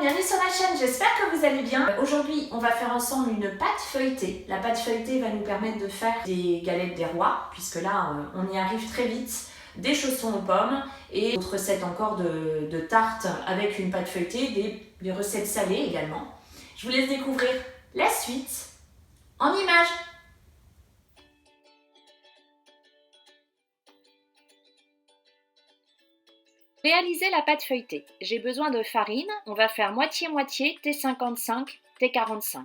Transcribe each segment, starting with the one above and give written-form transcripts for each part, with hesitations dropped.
bienvenue sur ma chaîne, j'espère que vous allez bien. Aujourd'hui, on va faire ensemble une pâte feuilletée. La pâte feuilletée va nous permettre de faire des galettes des rois, puisque là, on y arrive très vite. Des chaussons aux pommes et d'autres recettes encore de tartes avec une pâte feuilletée, des recettes salées également. Je vous laisse découvrir la suite en images. Réaliser la pâte feuilletée, j'ai besoin de farine, on va faire moitié-moitié T55, T45,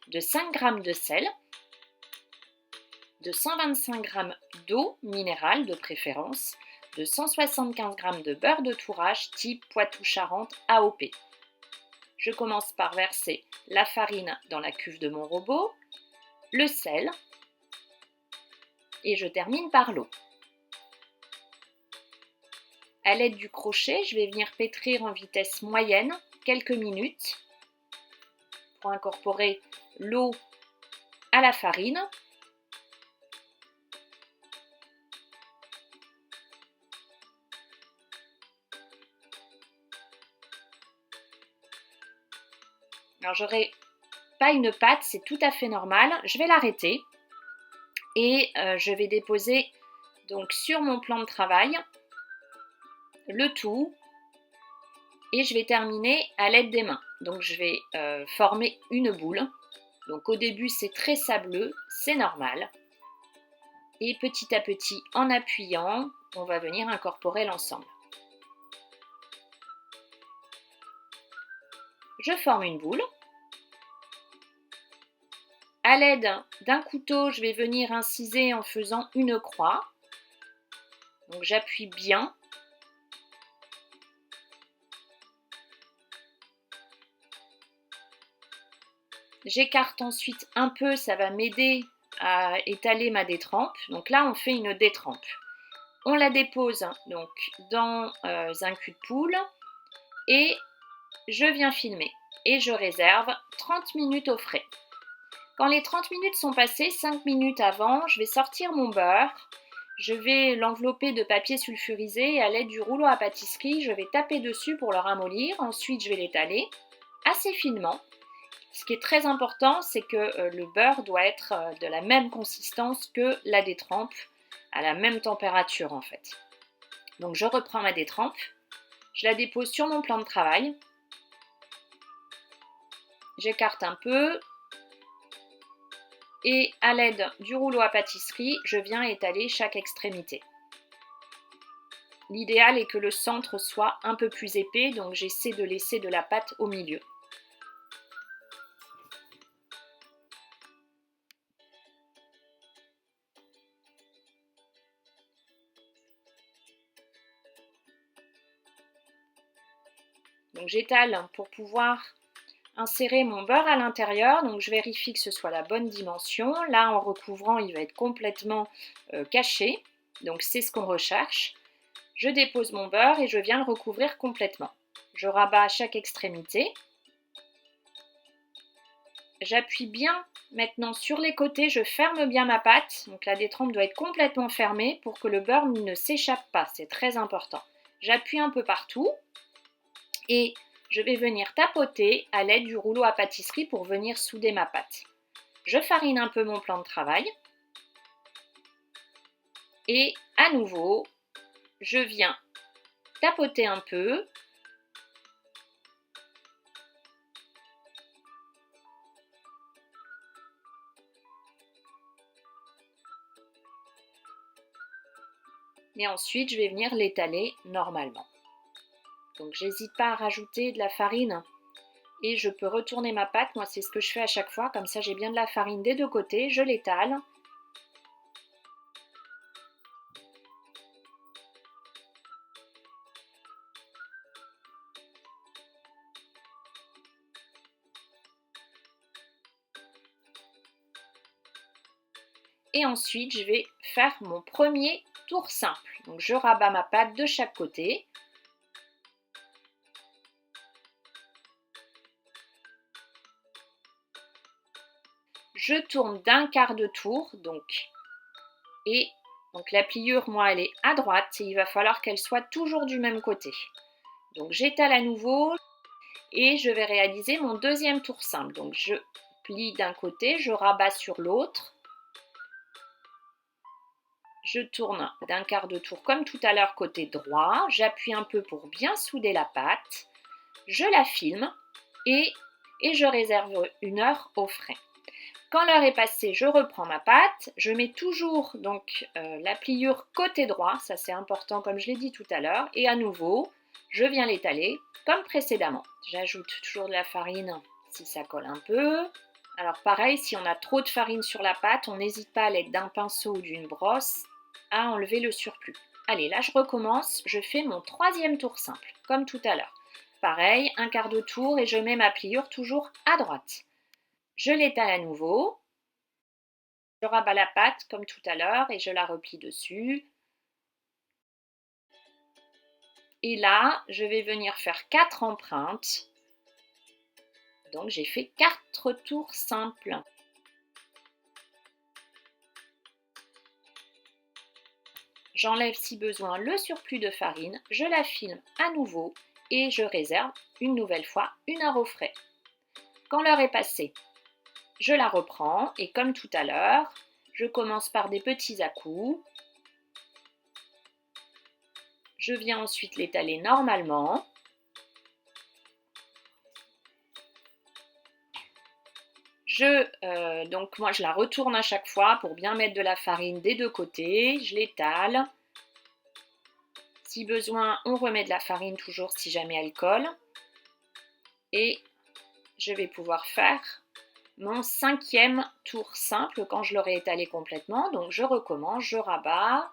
de 5 g de sel, de 125 g d'eau minérale de préférence, de 175 g de beurre de tourage type Poitou-Charentes AOP. Je commence par verser la farine dans la cuve de mon robot, le sel et je termine par l'eau. À l'aide du crochet, je vais venir pétrir en vitesse moyenne quelques minutes pour incorporer l'eau à la farine. Alors j'aurai pas une pâte, c'est tout à fait normal. Je vais l'arrêter et je vais déposer donc sur mon plan de travail le tout et je vais terminer à l'aide des mains. Donc je vais former une boule. Donc au début c'est très sableux, c'est normal. Et petit à petit, en appuyant, on va venir incorporer l'ensemble. Je forme une boule. À l'aide d'un couteau, je vais venir inciser en faisant une croix. Donc j'appuie bien. J'écarte ensuite un peu, ça va m'aider à étaler ma détrempe. Donc là, on fait une détrempe. On la dépose donc dans un cul de poule et je viens filmer. Et je réserve 30 minutes au frais. Quand les 30 minutes sont passées, 5 minutes avant, je vais sortir mon beurre. Je vais l'envelopper de papier sulfurisé et à l'aide du rouleau à pâtisserie, je vais taper dessus pour le ramollir. Ensuite, je vais l'étaler assez finement. Ce qui est très important, c'est que le beurre doit être de la même consistance que la détrempe, à la même température en fait. Donc je reprends ma détrempe, je la dépose sur mon plan de travail, j'écarte un peu et à l'aide du rouleau à pâtisserie, je viens étaler chaque extrémité. L'idéal est que le centre soit un peu plus épais, donc j'essaie de laisser de la pâte au milieu. Donc j'étale pour pouvoir insérer mon beurre à l'intérieur. Donc je vérifie que ce soit la bonne dimension. Là, en recouvrant, il va être complètement caché. Donc c'est ce qu'on recherche. Je dépose mon beurre et je viens le recouvrir complètement. Je rabats à chaque extrémité. J'appuie bien maintenant sur les côtés, je ferme bien ma pâte. Donc la détrempe doit être complètement fermée pour que le beurre ne s'échappe pas. C'est très important. J'appuie un peu partout. Et je vais venir tapoter à l'aide du rouleau à pâtisserie pour venir souder ma pâte. Je farine un peu mon plan de travail. Et à nouveau, je viens tapoter un peu. Et ensuite, je vais venir l'étaler normalement. Donc j'hésite pas à rajouter de la farine et je peux retourner ma pâte. Moi c'est ce que je fais à chaque fois, comme ça j'ai bien de la farine des deux côtés, je l'étale. Et ensuite je vais faire mon premier tour simple. Donc je rabats ma pâte de chaque côté. Je tourne d'un quart de tour, et la pliure, moi, elle est à droite et il va falloir qu'elle soit toujours du même côté. Donc j'étale à nouveau et je vais réaliser mon deuxième tour simple. Donc je plie d'un côté, je rabats sur l'autre, je tourne d'un quart de tour comme tout à l'heure côté droit, j'appuie un peu pour bien souder la pâte, je la filme et je réserve 1 heure au frais. Quand l'heure est passée, je reprends ma pâte, je mets toujours donc la pliure côté droit, ça c'est important comme je l'ai dit tout à l'heure, et à nouveau, je viens l'étaler comme précédemment. J'ajoute toujours de la farine si ça colle un peu. Alors pareil, si on a trop de farine sur la pâte, on n'hésite pas à l'aide d'un pinceau ou d'une brosse à enlever le surplus. Allez, là je recommence, je fais mon 3e tour simple, comme tout à l'heure. Pareil, un quart de tour et je mets ma pliure toujours à droite. Je l'étale à nouveau, je rabats la pâte comme tout à l'heure et je la replie dessus. Et là, je vais venir faire 4 empreintes. Donc j'ai fait 4 tours simples. J'enlève si besoin le surplus de farine, je la filme à nouveau et je réserve une nouvelle fois 1 heure au frais. Quand l'heure est passée, je la reprends et comme tout à l'heure, je commence par des petits à-coups. Je viens ensuite l'étaler normalement. Donc moi je la retourne à chaque fois pour bien mettre de la farine des deux côtés. Je l'étale. Si besoin, on remet de la farine toujours si jamais elle colle. Et je vais pouvoir faire mon 5e tour simple quand je l'aurai étalé complètement. Donc je recommence, je rabats.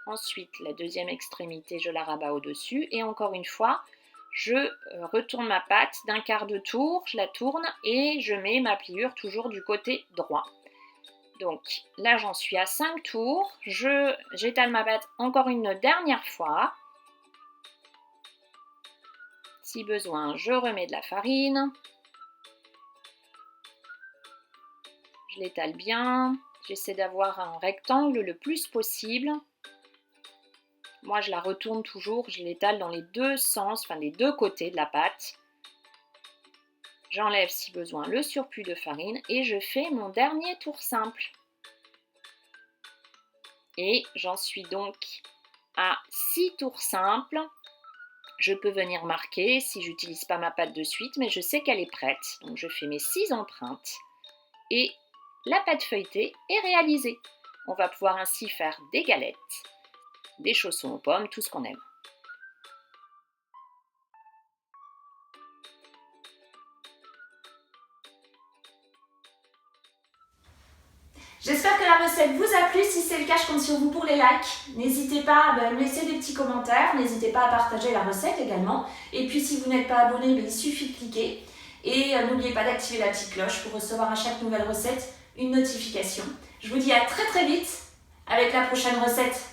Ensuite, la deuxième extrémité, je la rabats au-dessus. Et encore une fois, je retourne ma pâte d'un quart de tour, je la tourne et je mets ma pliure toujours du côté droit. Donc là, j'en suis à 5 tours. J'étale ma pâte encore une dernière fois. Si besoin, je remets de la farine. Je l'étale bien. J'essaie d'avoir un rectangle le plus possible. Moi, je la retourne toujours, je l'étale dans les deux sens, enfin les deux côtés de la pâte. J'enlève si besoin le surplus de farine et je fais mon dernier tour simple. Et j'en suis donc à 6 tours simples. Je peux venir marquer si j'utilise pas ma pâte de suite, mais je sais qu'elle est prête. Donc je fais mes 6 empreintes et la pâte feuilletée est réalisée. On va pouvoir ainsi faire des galettes, des chaussons aux pommes, tout ce qu'on aime. J'espère que la recette vous a plu. Si c'est le cas, je compte sur vous pour les likes. N'hésitez pas à me laisser des petits commentaires. N'hésitez pas à partager la recette également. Et puis si vous n'êtes pas abonné, il suffit de cliquer. Et n'oubliez pas d'activer la petite cloche pour recevoir à chaque nouvelle recette une notification. Je vous dis à très très vite avec la prochaine recette.